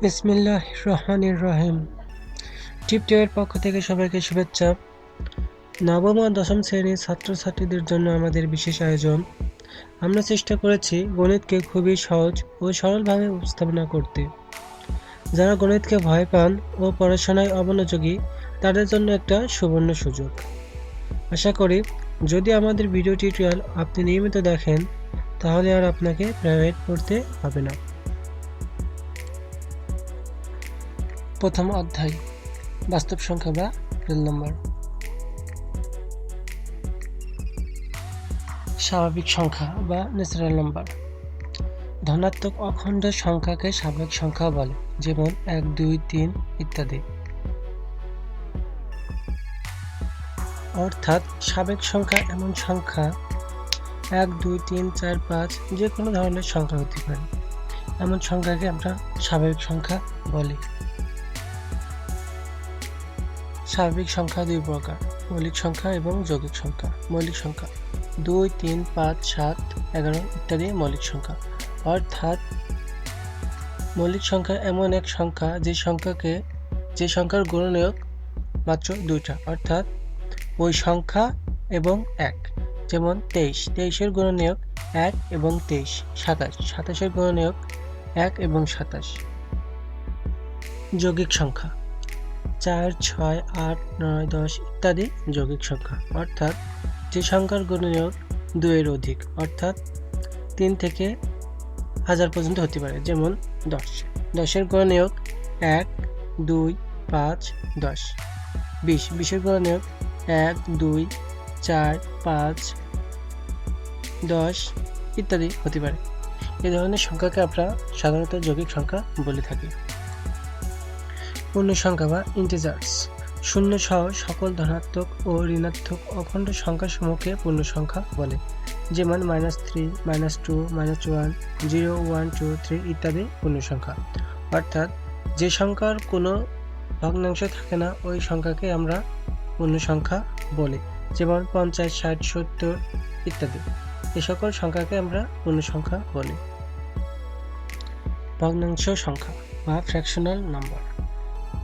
বিসমিল্লাহির রহমানির রহিম। টিপটপের পক্ষ থেকে সবাইকে শুভেচ্ছা। নবম ও দশম শ্রেণীর ছাত্রছাত্রীদের জন্য আমাদের বিশেষ আয়োজন। আমরা চেষ্টা করেছি গণিতকে খুবই সহজ ও সরলভাবে উপস্থাপনা করতে। যারা গণিতকে ভয় পান ও পড়াশোনায় অমনোযোগী তাদের জন্য একটা সুবর্ণ সুযোগ। আশা করি যদি আমাদের ভিডিও টিউটোরিয়াল আপনি নিয়মিত দেখেন তাহলে আর আপনাকে প্রাইভেট পড়তে হবে না। প্রথম অধ্যায়, বাস্তব সংখ্যা বা রিয়েল নাম্বার। স্বাভাবিক সংখ্যা বা ন্যাচারাল নাম্বার। ধনাত্মক অখণ্ড সংখ্যাকে স্বাভাবিক সংখ্যা বলে, যেমন 1, 2, 3 ইত্যাদি। অর্থাৎ স্বাভাবিক সংখ্যা এমন সংখ্যা 1, 2, 3, 4, 5 যে কোনো ধরনের সংখ্যা হতে পারে, এমন সংখ্যাকে আমরা স্বাভাবিক সংখ্যা বলি। স্বাভাবিক সংখ্যা দুই প্রকার, মৌলিক সংখ্যা এবং যৌগিক সংখ্যা। মৌলিক সংখ্যা 2, 3, 5, 7, 11 ইত্যাদি মৌলিক সংখ্যা। অর্থাৎ মৌলিক সংখ্যা এমন এক সংখ্যা যে সংখ্যার গুণনীয়ক মাত্র দুইটা, অর্থাৎ ওই সংখ্যা এবং 1। যেমন 23 এর গুণনীয়ক 1 এবং 23। 27 এর গুণনীয়ক 1 এবং 27। যৌগিক সংখ্যা 4, 6, 8, 9, 10 ইত্যাদি যৌগিক সংখ্যা। অর্থাৎ যে সংখ্যার গুণনীয়ক 2 এর অধিক, অর্থাৎ 3 থেকে 1000 পর্যন্ত হতে পারে। যেমন 10 এর গুণনীয়ক 1, 2, 5, 10। 20 এর গুণনীয়ক 1, 2, 4, 5, 10 ইত্যাদি হতে পারে। এই ধরনের সংখ্যাকে আমরা সাধারণত যৌগিক সংখ্যা বলে থাকি। পূর্ণ সংখ্যা বা ইন্টিজার্স। শূন্য সহ সকল ধনাত্মক ও ঋণাত্মক অখণ্ড সংখ্যাসমূহকে পূর্ণ সংখ্যা বলে, যেমন -3, -2, -1, 0, 1, 2, 3 ইত্যাদি পূর্ণ সংখ্যা। অর্থাৎ যে সংখ্যার কোনো ভগ্নাংশ থাকে না ওই সংখ্যাকে আমরা পূর্ণ সংখ্যা বলি, যেমন 50, 60, 70 ইত্যাদি। এই সকল সংখ্যাকে আমরা পূর্ণ সংখ্যা বলি। ভগ্নাংশ সংখ্যা বা ফ্র্যাকশনাল নাম্বার।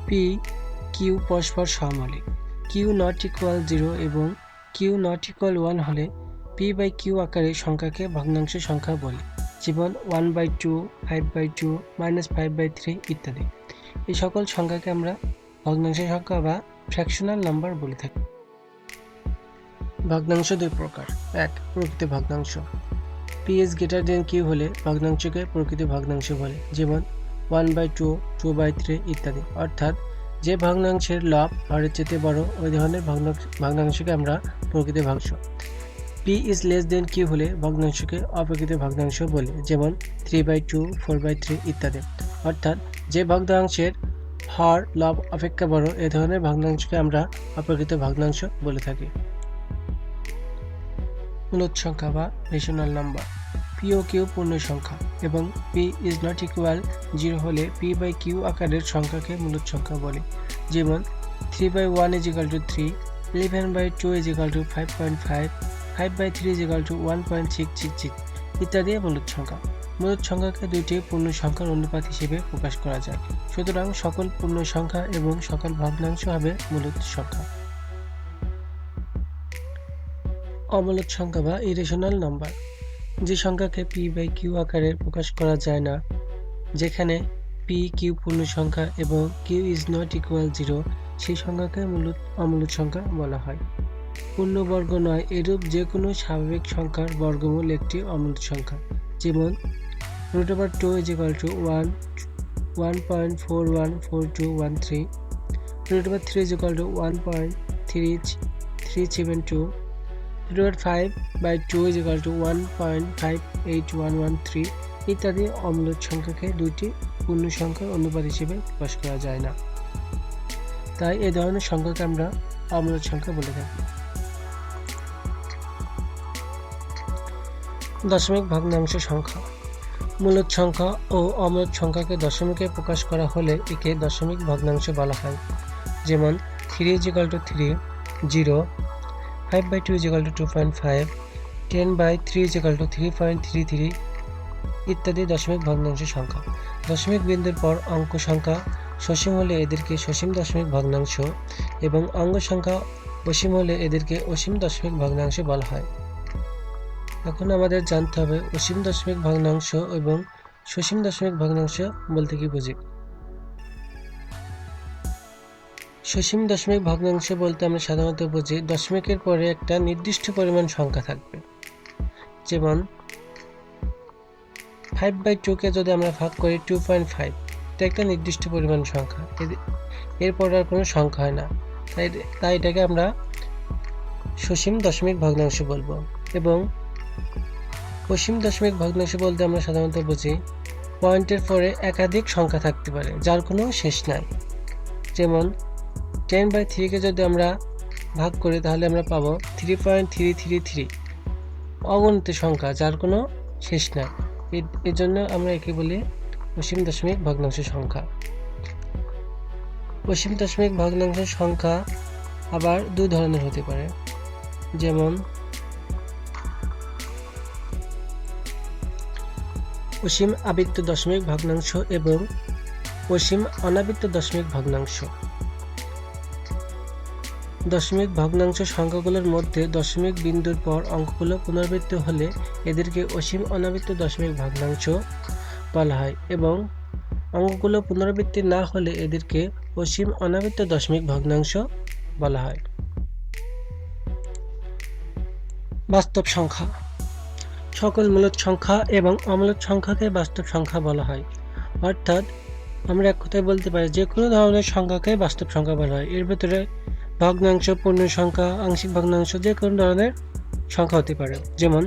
p, q পরস্পর সহমৌলিক। q not equal 0 এবং q not equal 1 হলে p/q আকারে সংখ্যাকে ভগ্নাংশ সংখ্যা বলে, যেমন 1/2, 5/2, -5/3 ইত্যাদি। এই সকল সংখ্যাকে আমরা ভগ্নাংশ সংখ্যা বা ফ্র্যাকশনাল নাম্বার বলে থাকি। ভগ্নাংশ দুই প্রকার। 1. প্রকৃত ভগ্নাংশ। p is greater than q হলে ভগ্নাংশকে প্রকৃত ভগ্নাংশ বলে, যেমন 1/2, 2/3 ইত্যাদি। অর্থাৎ যে ভগ্নাংশের লব হরের চেয়ে বড় ওই ধরনের ভগ্নাংশকে আমরা প্রকৃত ভগ্নাংশ। p is less than q হলে ভগ্নাংশকে অপ্রকৃত ভগ্নাংশ বলে, যেমন 3/2, 4/3 ইত্যাদি। অর্থাৎ যে ভগ্নাংশের হর লব অপেক্ষা বড় এ ধরনের ভগ্নাংশকে আমরা অপ্রকৃত ভগ্নাংশ বলে থাকি। মূলদ সংখ্যা বা রেশনাল নাম্বার। p ও q পূর্ণ সংখ্যা এবং p is not equal 0 হলে p/q আকারের সংখ্যাকে মূলদ সংখ্যা বলে, যেমন 3/1 = 3, 11/2 = 5.5, 5/3 = 1.666 ইত্যাদি মূলদ সংখ্যা। মূলদ সংখ্যাকে দুইটি পূর্ণ সংখ্যার অনুপাত হিসেবে প্রকাশ করা যায়। সুতরাং সকল পূর্ণ সংখ্যা এবং সকল ভগ্নাংশ হবে মূলদ সংখ্যা। অমূলদ সংখ্যা বা ইরেশনাল নাম্বার। যে সংখ্যাকে p/q আকারে প্রকাশ করা যায় না, যেখানে p, q পূর্ণ সংখ্যা এবং q is not equal 0 সেই সংখ্যাকে অমূলদ সংখ্যা বলা হয়। পূর্ণবর্গ নয় এরূপ যে কোনো স্বাভাবিক সংখ্যার বর্গমূল একটি অমূলদ সংখ্যা, যেমন √2 = 1, 1.414213, √3 = 1.3372, √5/2 = 1.58113 ইত্যাদি অমূলদ সংখ্যাকে দুইটি পূর্ণ সংখ্যার অনুপাত হিসেবে প্রকাশ করা যায় না, তাই এ ধরনের সংখ্যাকে আমরা অমূলদ সংখ্যা বলে থাকি। দশমিক ভগ্নাংশ সংখ্যা। মূলদ সংখ্যা ও অমূলদ সংখ্যাকে দশমিকে প্রকাশ করা হলে একে দশমিক ভগ্নাংশ বলা হয়, যেমন 3 = 3, 0, 5/2 = 2.5, 10/3 = 3.33 ইত্যাদি দশমিক ভগ্নাংশ সংখ্যা। দশমিক বিন্দুর পর অঙ্ক সংখ্যা সসীম হলে এদেরকে সসীম দশমিক ভগ্নাংশ এবং অঙ্ক সংখ্যা অসীম হলে এদেরকে অসীম দশমিক ভগ্নাংশ বলা হয়। এখন আমাদের জানতে হবে অসীম দশমিক ভগ্নাংশ এবং সসীম দশমিক ভগ্নাংশ বলতে কি বুঝি। সসীম দশমিক ভগ্নাংশ বলতে আমরা সাধারণত বুঝি দশমিকের পরে একটা নির্দিষ্ট পরিমাণ সংখ্যা থাকবে। যেমন 5/2 যদি আমরা ভাগ করি 2.5, এটা একটা নির্দিষ্ট পরিমাণ সংখ্যা, এরপর আর কোনো সংখ্যা হয় না, তাই এটাকে আমরা সসীম দশমিক ভগ্নাংশ বলবো। এবং অসীম দশমিক ভগ্নাংশ বলতে আমরা সাধারণত বুঝি পয়েন্টের পরে একাধিক সংখ্যা থাকতে পারে যার কোনো শেষ নাই। যেমন 10/3 যদি আমরা ভাগ করি তাহলে আমরা পাবো 3.333, অগণিত সংখ্যা যার কোনো শেষ নাই। এর জন্য আমরা একে বলি অসীম দশমিক ভগ্নাংশ সংখ্যা। অসীম দশমিক ভগ্নাংশ সংখ্যা আবার দুই ধরনের হতে পারে, যেমন অসীম আবৃত্ত দশমিক ভগ্নাংশ এবং অসীম অনাবৃত্ত দশমিক ভগ্নাংশ। দশমিক ভগ্নাংশ সংখ্যাগুলোর মধ্যে দশমিক বিন্দুর পর অঙ্কগুলো পুনরাবৃত্ত হলে এদেরকে অসীম অনাবৃত্ত দশমিক ভগ্নাংশ বলা হয় এবং অঙ্কগুলো পুনরাবৃত্তি না হলে এদেরকে অসীম অনাবৃত্ত দশমিক ভগ্নাংশ বলা হয়। বাস্তব সংখ্যা। সকল মূলদ সংখ্যা এবং অমূলদ সংখ্যাকে বাস্তব সংখ্যা বলা হয়। অর্থাৎ আমরা এক কথায় বলতে পারি যে কোনো ধরনের সংখ্যাকে বাস্তব সংখ্যা বলা হয়। এর ভেতরে ভগ্নাংশ, পূর্ণ সংখ্যা, আংশিক ভগ্নাংশ যে কোনো ধরনের সংখ্যা হতে পারে। যেমন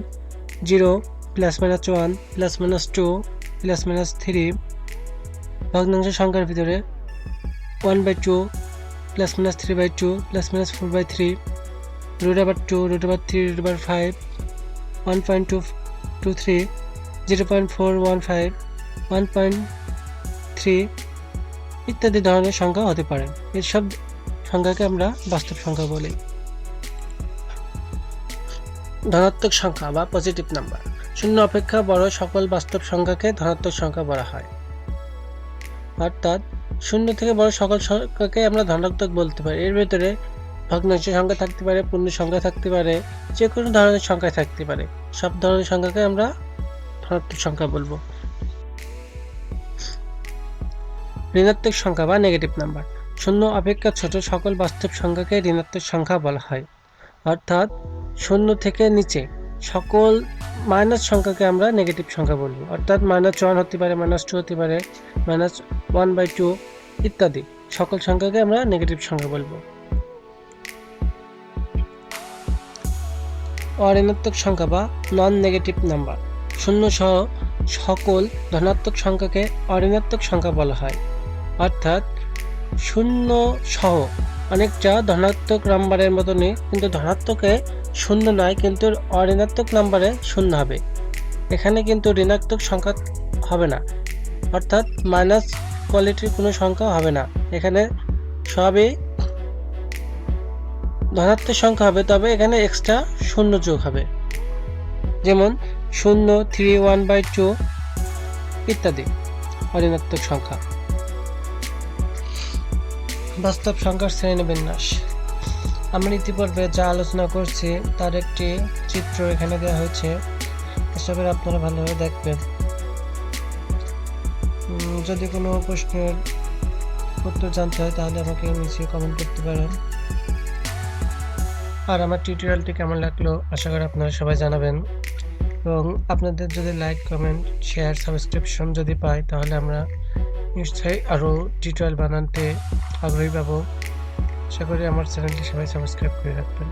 0, +-1, +-2, +-3। ভগ্নাংশ সংখ্যার ভিতরে 1/2, +-3/2, +-4/3, √2, √3, √5, 1.223, 0.415, 1.3 ইত্যাদি ধরনের সংখ্যা হতে পারে। এসব সংখ্যাকে আমরা বাস্তব সংখ্যা বলি। ধনাত্মক সংখ্যা বা পজিটিভ নাম্বার। শূন্য অপেক্ষা বড় সকল বাস্তব সংখ্যাকে ধনাত্মক সংখ্যা বলা হয়। অর্থাৎ শূন্য থেকে বড় সকল সংখ্যাকে আমরা ধনাত্মক বলতে পারি। এর ভিতরে ভগ্নাংশ সংখ্যা থাকতে পারে, পূর্ণ সংখ্যা থাকতে পারে, যে কোনো ধরনের সংখ্যা থাকতে পারে। সব ধরনের সংখ্যাকে আমরা ধনাত্মক সংখ্যা বলবো। ঋণাত্মক সংখ্যা বা নেগেটিভ নাম্বার। শূন্য অপেক্ষা ছোট সকল বাস্তব সংখ্যাকে ঋণাত্মক সংখ্যা বলা হয়। অর্থাৎ শূন্য থেকে নিচে সকল মাইনাস সংখ্যাকে আমরা নেগেটিভ সংখ্যা বলবো। অর্থাৎ -1 হতে পারে, -2 হতে পারে, -1/2 ইত্যাদি সকল সংখ্যাকে আমরা নেগেটিভ সংখ্যা বলবো। অঋণাত্মক সংখ্যা বা নন নেগেটিভ নাম্বার। শূন্য সহ সকল ধনাত্মক সংখ্যাকে অঋণাত্মক সংখ্যা বলা হয়। অর্থাৎ শূন্য সহ অনেকটা ধনাত্মক নাম্বারের মতনই, কিন্তু ধনাত্মকে শূন্য নয়, কিন্তু অঋণাত্মক নাম্বারে শূন্য হবে। এখানে কিন্তু ঋণাত্মক সংখ্যা হবে না, অর্থাৎ মাইনাস কোয়ালিটির কোনো সংখ্যা হবে না। এখানে সবই ধনাত্মক সংখ্যা হবে, তবে এখানে এক্সট্রা শূন্য যোগ হবে। যেমন 0, 3, 1/2 ইত্যাদি অঋণাত্মক সংখ্যা। বাস্তব সংখ্যার শ্রেণীবিন্যাস। আমরা ইতিপূর্বে যা আলোচনা করছি তার একটি চিত্র এখানে দেওয়া হয়েছে, আশা করি আপনারা ভালোভাবে দেখবেন। যদি কোনো প্রশ্নের উত্তর জানতে হয় তাহলে আমাকে নিচে কমেন্ট করতে পারেন। আর আমার টিউটোরিয়ালটি কেমন লাগলো আশা করি আপনারা সবাই জানাবেন, এবং আপনাদের যদি লাইক, কমেন্ট, শেয়ার, সাবস্ক্রিপশন যদি পাই তাহলে আমরা নিশ্চয়ই আরও টিউটোরিয়াল বানাতে আগ্রহী পাবো। আশা করি আমার চ্যানেলটি সবাই সাবস্ক্রাইব করে রাখবেন।